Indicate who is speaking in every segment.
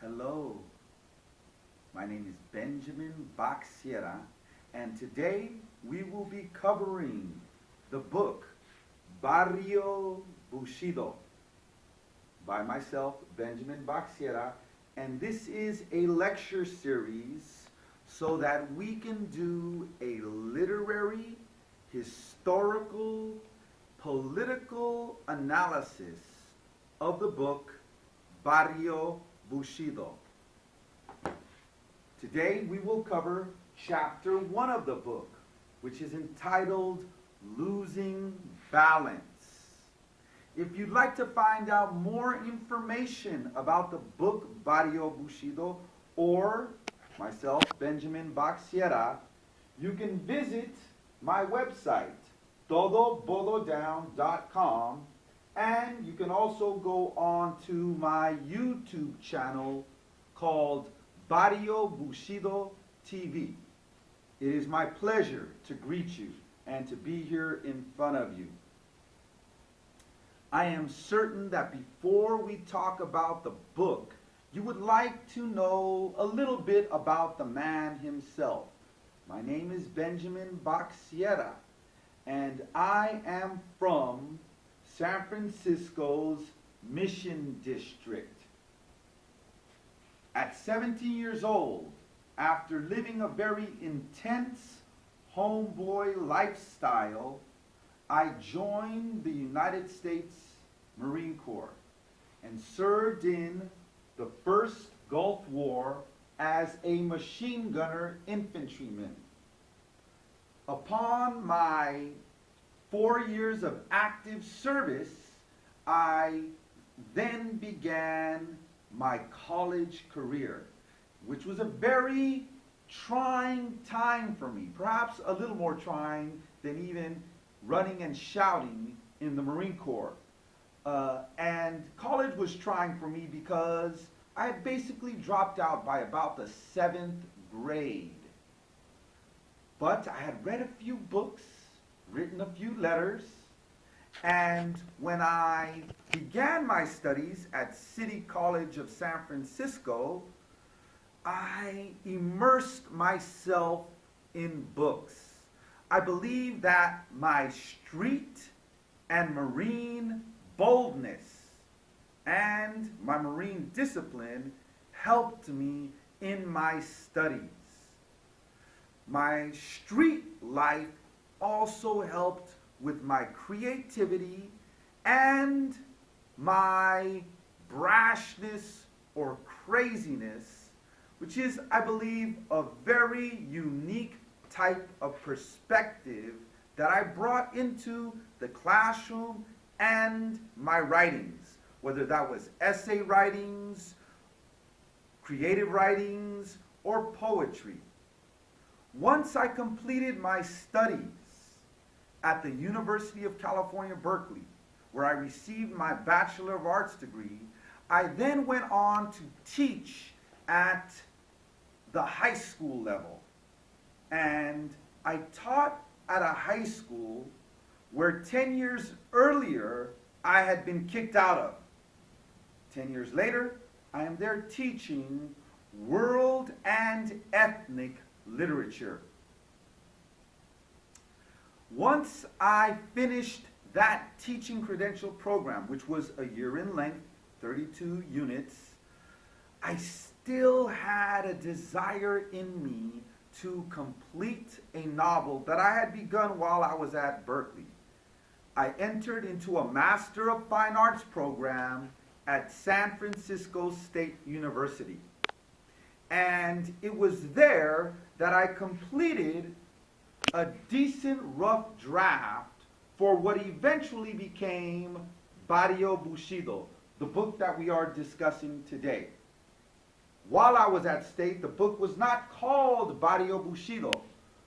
Speaker 1: Hello, my name is Ben Bac Sierra, and today we will be covering the book Barrio Bushido by myself, Benjamin Bac Sierra, and this is a lecture series so that we can do a literary, historical, political analysis of the book Barrio Bushido. Today we will cover chapter 1 of the book, which is entitled Losing Balance. If you'd like to find out more information about the book Barrio Bushido or myself, Benjamin Bac Sierra, you can visit my website, todobododown.com, and you can also go on to my YouTube channel called Barrio Bushido TV. It is my pleasure to greet you and to be here in front of you. I am certain that before we talk about the book, you would like to know a little bit about the man himself. My name is Benjamin Bac Sierra, and I am from San Francisco's Mission District. At 17 years old, after living a very intense homeboy lifestyle, I joined the United States Marine Corps and served in the First Gulf War as a machine gunner infantryman. Upon my 4 years of active service, I then began my college career, which was a very trying time for me, perhaps a little more trying than even running and shouting in the Marine Corps. And college was trying for me because I had basically dropped out by about the 7th grade. But I had read a few books, written a few letters, and when I began my studies at City College of San Francisco, I immersed myself in books. I believe that my street and Marine boldness and my Marine discipline helped me in my studies. My street life also helped with my creativity and my brashness or craziness, which is, I believe, a very unique type of perspective that I brought into the classroom and my writings, whether that was essay writings, creative writings, or poetry. Once I completed my studies at the University of California, Berkeley, where I received my Bachelor of Arts degree, I then went on to teach at the high school level. And I taught at a high school where 10 years earlier I had been kicked out of. 10 years later, I am there teaching world and ethnic literature. Once I finished that teaching credential program, which was a year in length, 32 units, I still had a desire in me to complete a novel that I had begun while I was at Berkeley. I entered into a Master of Fine Arts program at San Francisco State University. And it was there that I completed a decent rough draft for what eventually became Barrio Bushido, the book that we are discussing today. While I was at State, the book was not called Barrio Bushido.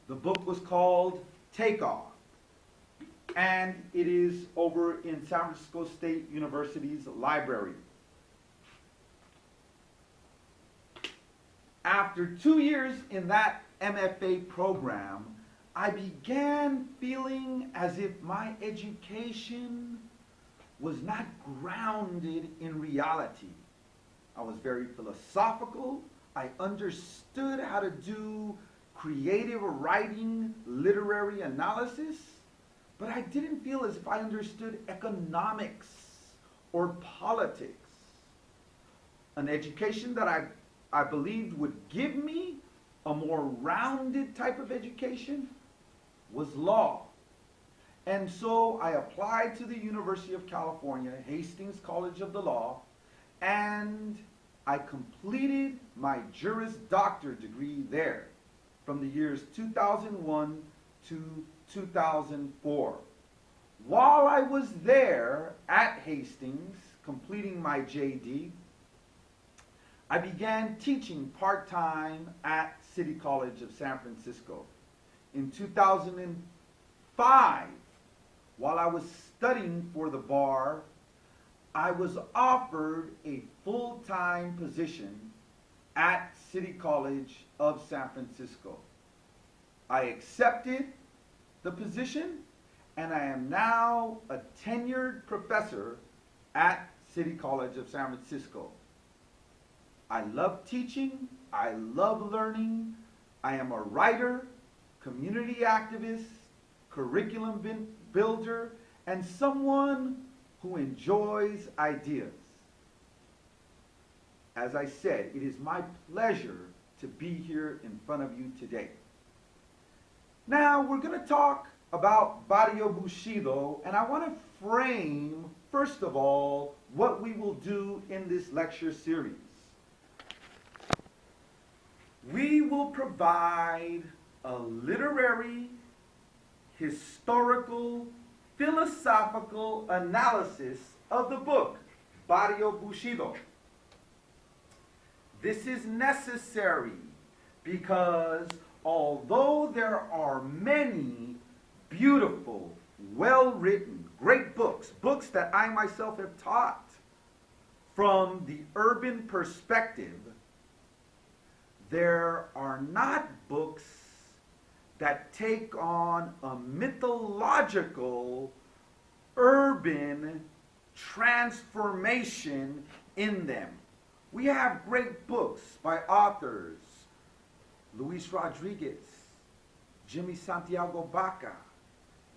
Speaker 1: The book was called Takeoff. And it is over in San Francisco State University's library. After 2 years in that MFA program, I began feeling as if my education was not grounded in reality. I was very philosophical. I understood how to do creative writing, literary analysis, but I didn't feel as if I understood economics or politics. An education that I believed would give me a more rounded type of education was law. And so I applied to the University of California, Hastings College of the Law, and I completed my Juris Doctor degree there from the years 2001 to 2004. While I was there at Hastings, completing my JD, I began teaching part-time at City College of San Francisco. In 2005, while I was studying for the bar, I was offered a full-time position at City College of San Francisco. I accepted the position, and I am now a tenured professor at City College of San Francisco. I love teaching, I love learning, I am a writer, community activist, curriculum builder, and someone who enjoys ideas. As I said, it is my pleasure to be here in front of you today. Now, we're going to talk about Barrio Bushido, and I want to frame, first of all, what we will do in this lecture series. We will provide a literary, historical, philosophical analysis of the book, Barrio Bushido. This is necessary because although there are many beautiful, well-written, great books, books that I myself have taught from the urban perspective, there are not books that take on a mythological urban transformation in them. We have great books by authors, Luis Rodriguez, Jimmy Santiago Baca,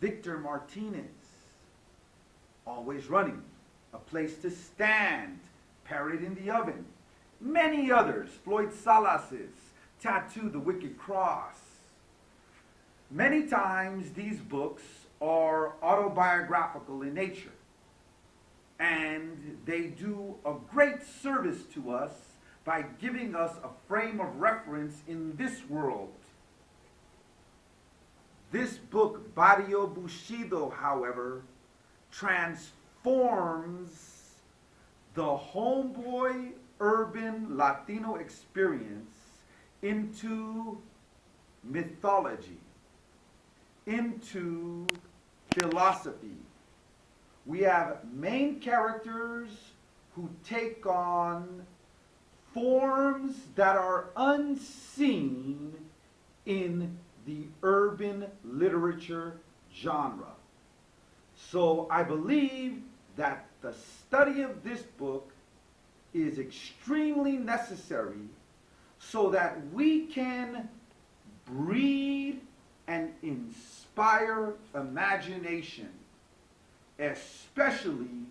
Speaker 1: Victor Martinez, Always Running, A Place to Stand, Parrot in the Oven, many others, Floyd Salas's Tattoo the Wicked Cross. Many times these books are autobiographical in nature, and they do a great service to us by giving us a frame of reference in this world. This book, Barrio Bushido, however, transforms the homeboy urban Latino experience into mythology, into philosophy. We have main characters who take on forms that are unseen in the urban literature genre. So I believe that the study of this book is extremely necessary so that we can breed and inspire imagination, especially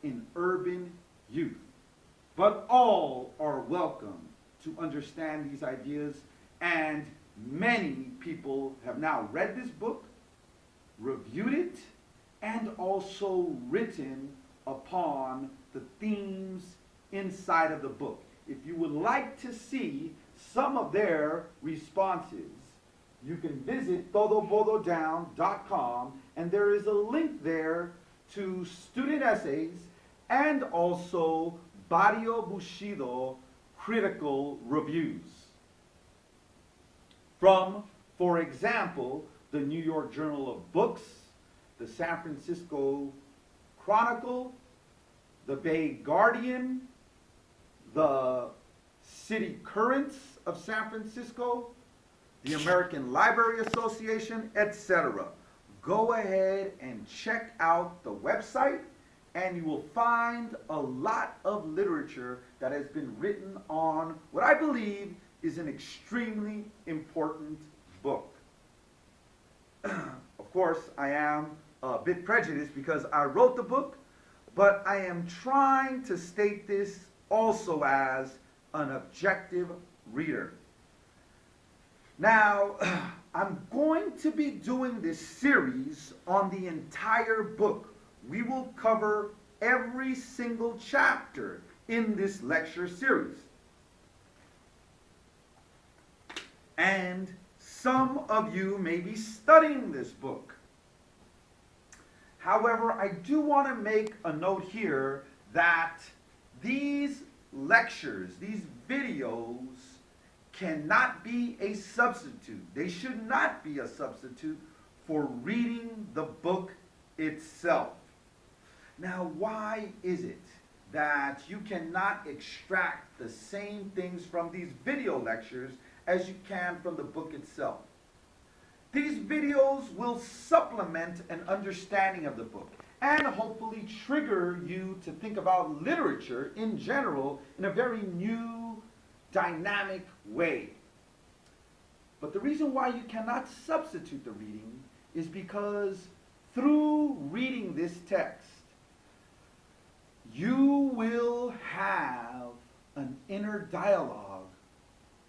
Speaker 1: in urban youth. But all are welcome to understand these ideas, and many people have now read this book, reviewed it, and also written upon the themes inside of the book. If you would like to see some of their responses, you can visit todobododown.com, and there is a link there to student essays and also Barrio Bushido critical reviews. From, for example, the New York Journal of Books, the San Francisco Chronicle, the Bay Guardian, the City Currents of San Francisco, the American Library Association, etc. Go ahead and check out the website and you will find a lot of literature that has been written on what I believe is an extremely important book. Of course, I am a bit prejudiced because I wrote the book, but I am trying to state this also as an objective reader. Now, I'm going to be doing this series on the entire book. We will cover every single chapter in this lecture series. And some of you may be studying this book. However, I do want to make a note here that these lectures, these videos, cannot be a substitute. They should not be a substitute for reading the book itself. Now, why is it that you cannot extract the same things from these video lectures as you can from the book itself? These videos will supplement an understanding of the book and hopefully trigger you to think about literature in general in a very new, dynamic way. But the reason why you cannot substitute the reading is because through reading this text, you will have an inner dialogue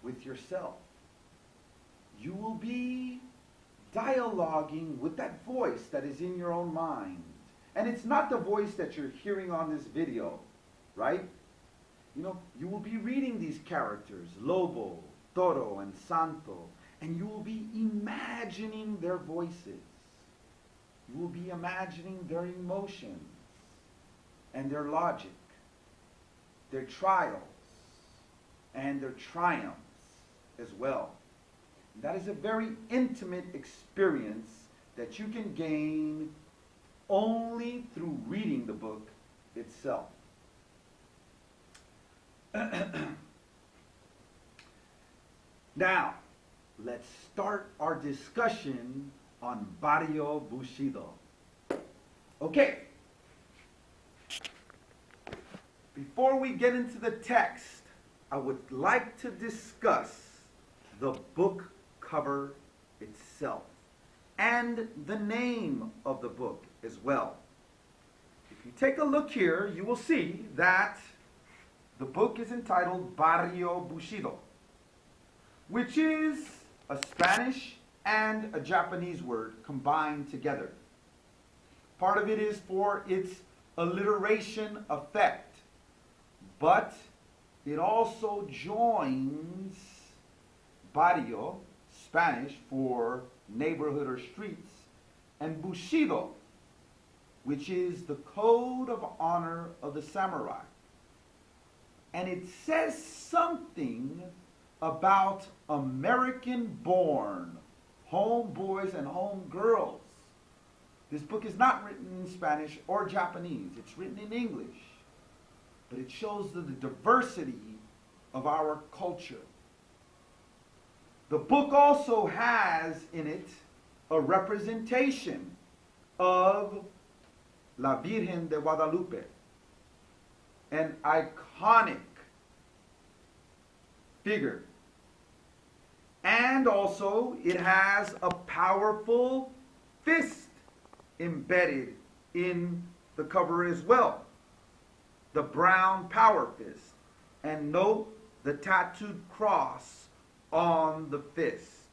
Speaker 1: with yourself. You will be dialoguing with that voice that is in your own mind. And it's not the voice that you're hearing on this video, right? You know, you will be reading these characters, Lobo, Toro, and Santo, and you will be imagining their voices. You will be imagining their emotions and their logic, their trials, and their triumphs as well. That is a very intimate experience that you can gain only through reading the book itself. Now, let's start our discussion on Barrio Bushido. Okay. Before we get into the text, I would like to discuss the book cover itself and the name of the book as well. If you take a look here, you will see that the book is entitled Barrio Bushido, which is a Spanish and a Japanese word combined together. Part of it is for its alliteration effect, but it also joins barrio, Spanish for neighborhood or streets, and Bushido, which is the code of honor of the samurai. And it says something about American-born homeboys and homegirls. This book is not written in Spanish or Japanese. It's written in English. But it shows the diversity of our culture. The book also has in it a representation of La Virgen de Guadalupe, an iconic figure. And also it has a powerful fist embedded in the cover as well. The brown power fist. And note the tattooed cross on the fist.